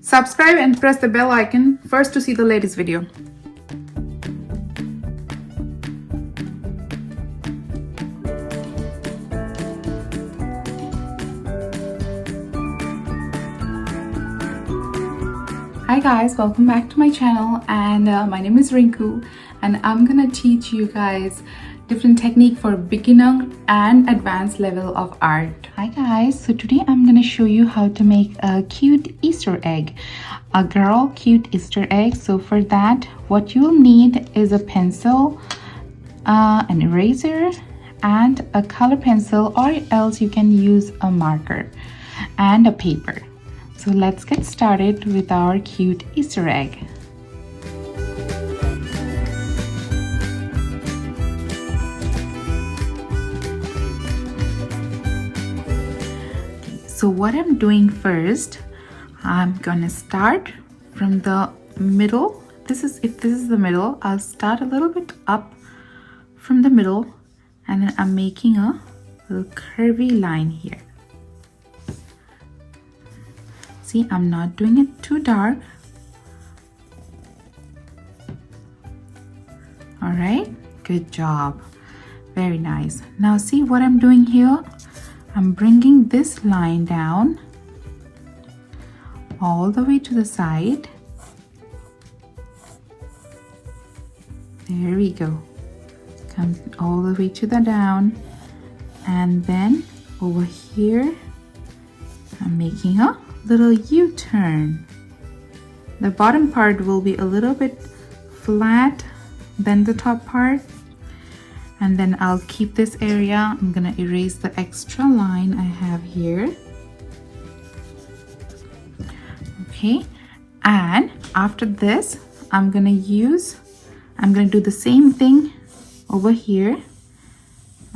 Subscribe and press the bell icon first to see the latest video. Hi guys, welcome back to my channel, and my name is Rinku, and I'm gonna teach you guys different technique for beginner and advanced level of art. Hi guys, so today I'm gonna show you how to make a cute Easter egg, a girl cute Easter egg. So for that, what you'll need is a pencil, an eraser, and a color pencil, or else you can use a marker and a paper. So let's get started with our cute Easter egg. So what I'm doing first, I'm gonna start from the middle. If this is the middle, I'll start a little bit up from the middle, and then I'm making a little curvy line here. See, I'm not doing it too dark. All right, good job. Very nice. Now see what I'm doing here? I'm bringing this line down all the way to the side. There we go. Come all the way to the down, and then over here I'm making a little U-turn. The bottom part will be a little bit flat than the top part, and then I'll keep this area. I'm gonna erase the extra line I have here. Okay, and after this I'm gonna do the same thing over here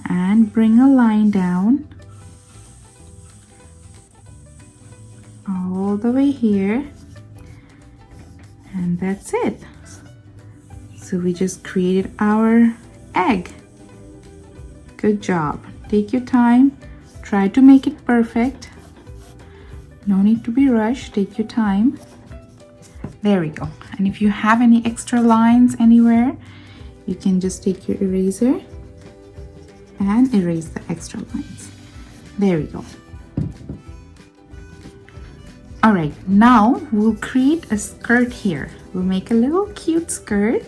and bring a line down all the way here, and that's it. So we just created our egg. Good job. Take your time, try to make it perfect. No need to be rushed, take your time. There we go. And if you have any extra lines anywhere, you can just take your eraser and erase the extra lines. There we go. All right, now we'll create a skirt here. We'll make a little cute skirt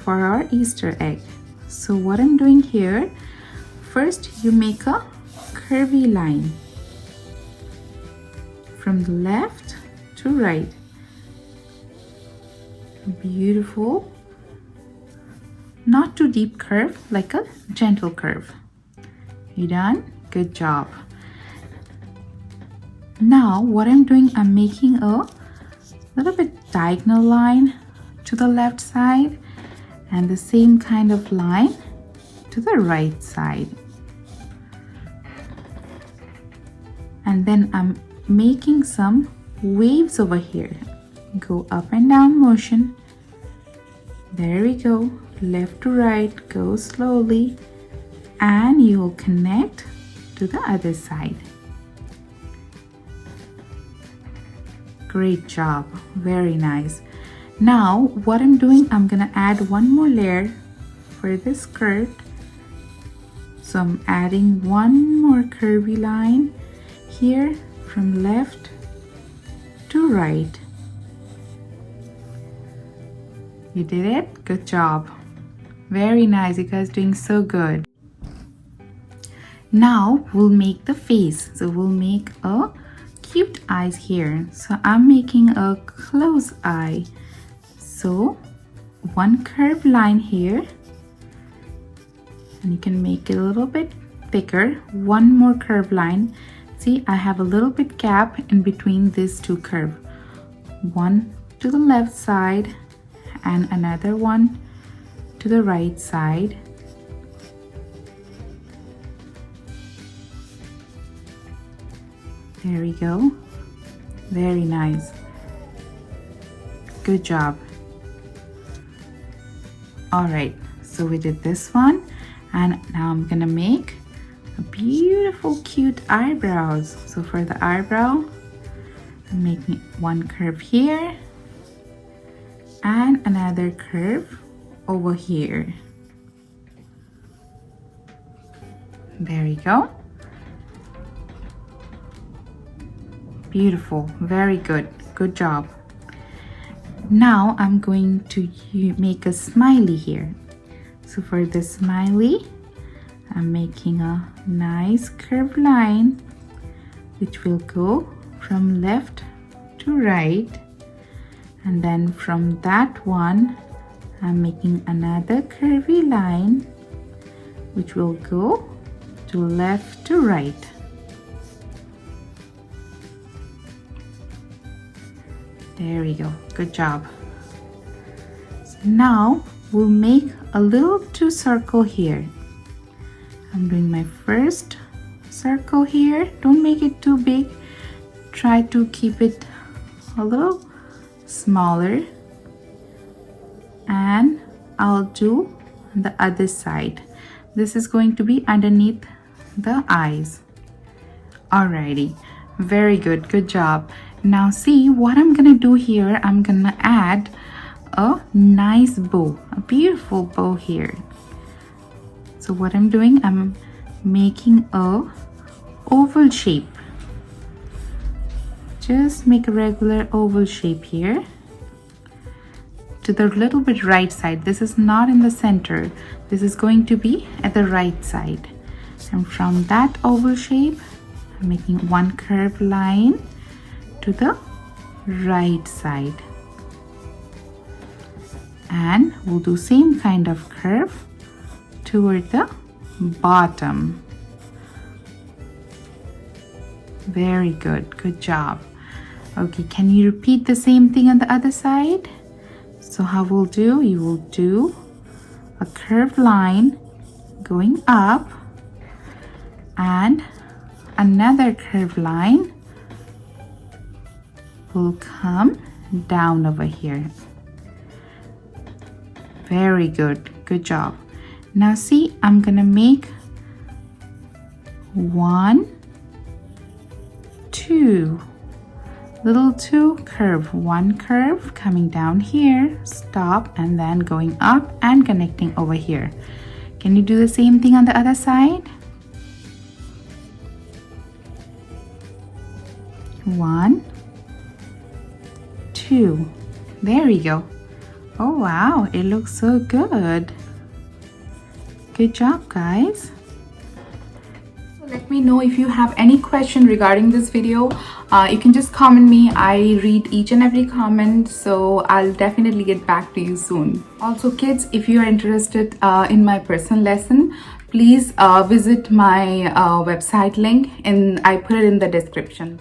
for our Easter egg. So what I'm doing here, first you make a curvy line from the left to right. Beautiful. Not too deep curve, like a gentle curve. You done? Good job. Now what I'm doing, I'm making a little bit diagonal line to the left side and the same kind of line to the right side. And then I'm making some waves over here. Go up and down motion. There we go. Left to right, go slowly, and you will connect to the other side. Great job, very nice. Now what I'm doing, I'm gonna add one more layer for this skirt. So I'm adding one more curvy line here from left to right. You did it? Good job. Very nice, you guys doing so good. Now we'll make the face. So we'll make a cute eyes here. So I'm making a closed eye. So one curved line here, and you can make it a little bit thicker. One more curved line. See, I have a little bit gap in between these two curves. One to the left side and another one to the right side. There we go. Very nice. Good job. All right, so we did this one, and now I'm gonna make a beautiful cute eyebrows. So for the eyebrow, I'm making one curve here and another curve over here. There you go. Beautiful, very good, good job. Now I'm going to make a smiley here. So for the smiley, I'm making a nice curved line which will go from left to right, and then from that one I'm making another curvy line which will go to left to right. There we go, good job. So now we'll make a little two circle here. I'm doing my first circle here. Don't make it too big. Try to keep it a little smaller. And I'll do the other side. This is going to be underneath the eyes. Alrighty, very good, good job. Now see what I'm gonna do here. I'm gonna add a nice bow, a beautiful bow here. So what I'm doing, I'm making a oval shape. Just make a regular oval shape here to the little bit right side. This is not in the center. This is going to be at the right side. And from that oval shape, I'm making one curved line to the right side. And we'll do same kind of curve toward the bottom. Very good, good job. Okay, can you repeat the same thing on the other side? So how we'll do, you will do a curved line going up and another curved line will come down over here. Very good, good job. Now see, I'm gonna make 1, 2, little 2 curve, one curve coming down here, stop, and then going up and connecting over here. Can you do the same thing on the other side? 1, 2. There we go. Oh wow, it looks so good. Good job, guys. Let me know if you have any question regarding this video. You can just comment me. I read each and every comment, so I'll definitely get back to you soon. Also kids, if you are interested in my personal lesson, please visit my website link, and I put it in the description.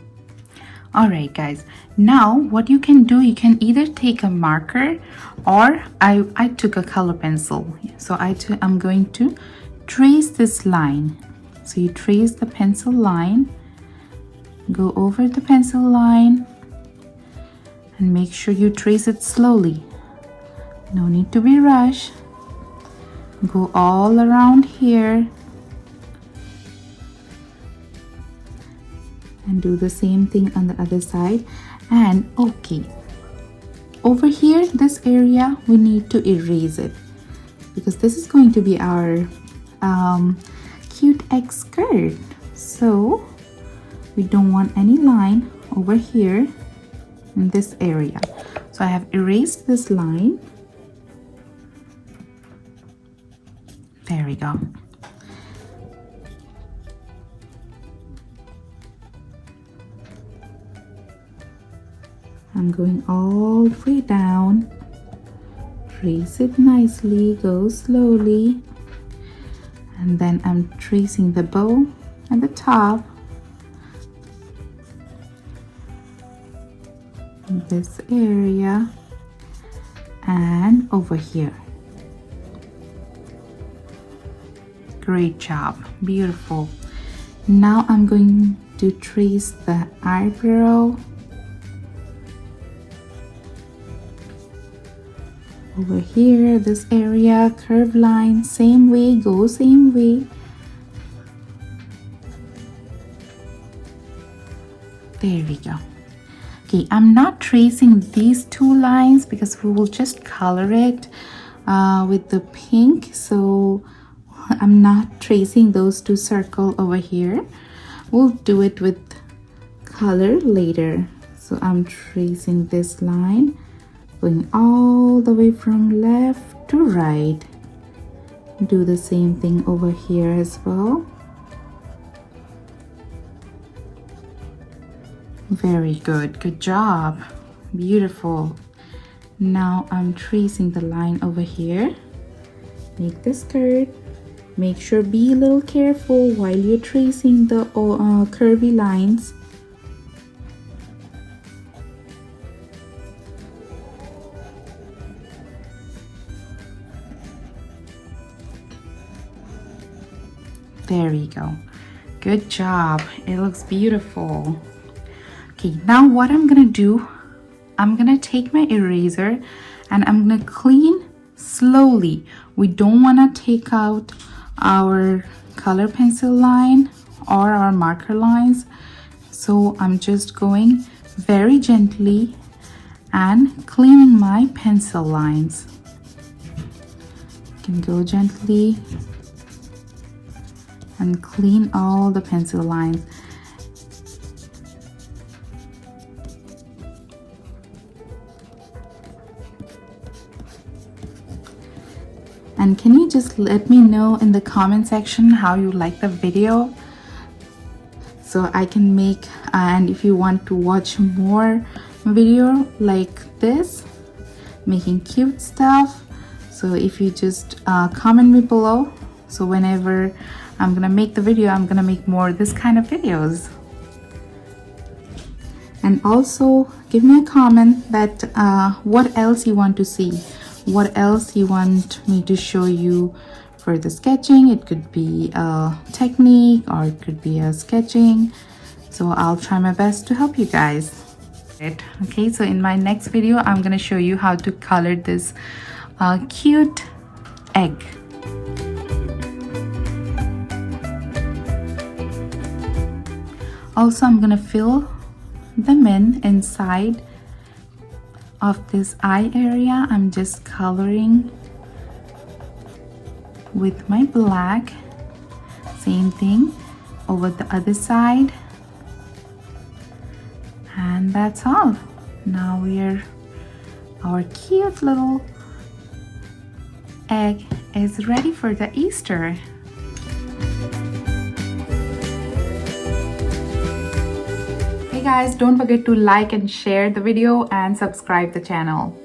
Alright guys, now what you can do, you can either take a marker, or I took a color pencil. So I'm going to trace this line. So you trace the pencil line, go over the pencil line, and make sure you trace it slowly. No need to be rushed. Go all around here and do the same thing on the other side. And okay, over here, this area, we need to erase it because this is going to be our cute egg skirt. So we don't want any line over here in this area. So I have erased this line. There we go. I'm going all the way down. Trace it nicely, go slowly. And then I'm tracing the bow at the top. This area and over here. Great job, beautiful. Now I'm going to trace the eyebrow. Over here, this area, curved line, same way, go same way. There we go. Okay, I'm not tracing these two lines because we will just color it with the pink, so I'm not tracing those two circles over here. We'll do it with color later. So I'm tracing this line going all the way from left to right. Do the same thing over here as well. Very good, good job, beautiful. Now I'm tracing the line over here. Make the skirt. Make sure be a little careful while you're tracing the curvy lines. There we go. Good job. It looks beautiful. Okay, now what I'm gonna do, I'm gonna take my eraser and I'm gonna clean slowly. We don't wanna take out our color pencil line or our marker lines. So I'm just going very gently and cleaning my pencil lines. You can go gently and clean all the pencil lines. And can you just let me know in the comment section how you like the video, so I can make, and if you want to watch more video like this, making cute stuff, so if you just comment me below, so whenever I'm gonna make the video, I'm gonna make more this kind of videos. And also give me a comment that what else you want to see, what else you want me to show you for the sketching. It could be a technique or it could be a sketching, so I'll try my best to help you guys. Okay, so in my next video I'm gonna show you how to color this cute egg. Also, I'm gonna fill them in inside of this eye area. I'm just coloring with my black. Same thing over the other side. And that's all. Now our cute little egg is ready for the Easter. Hey guys, don't forget to like and share the video and subscribe the channel.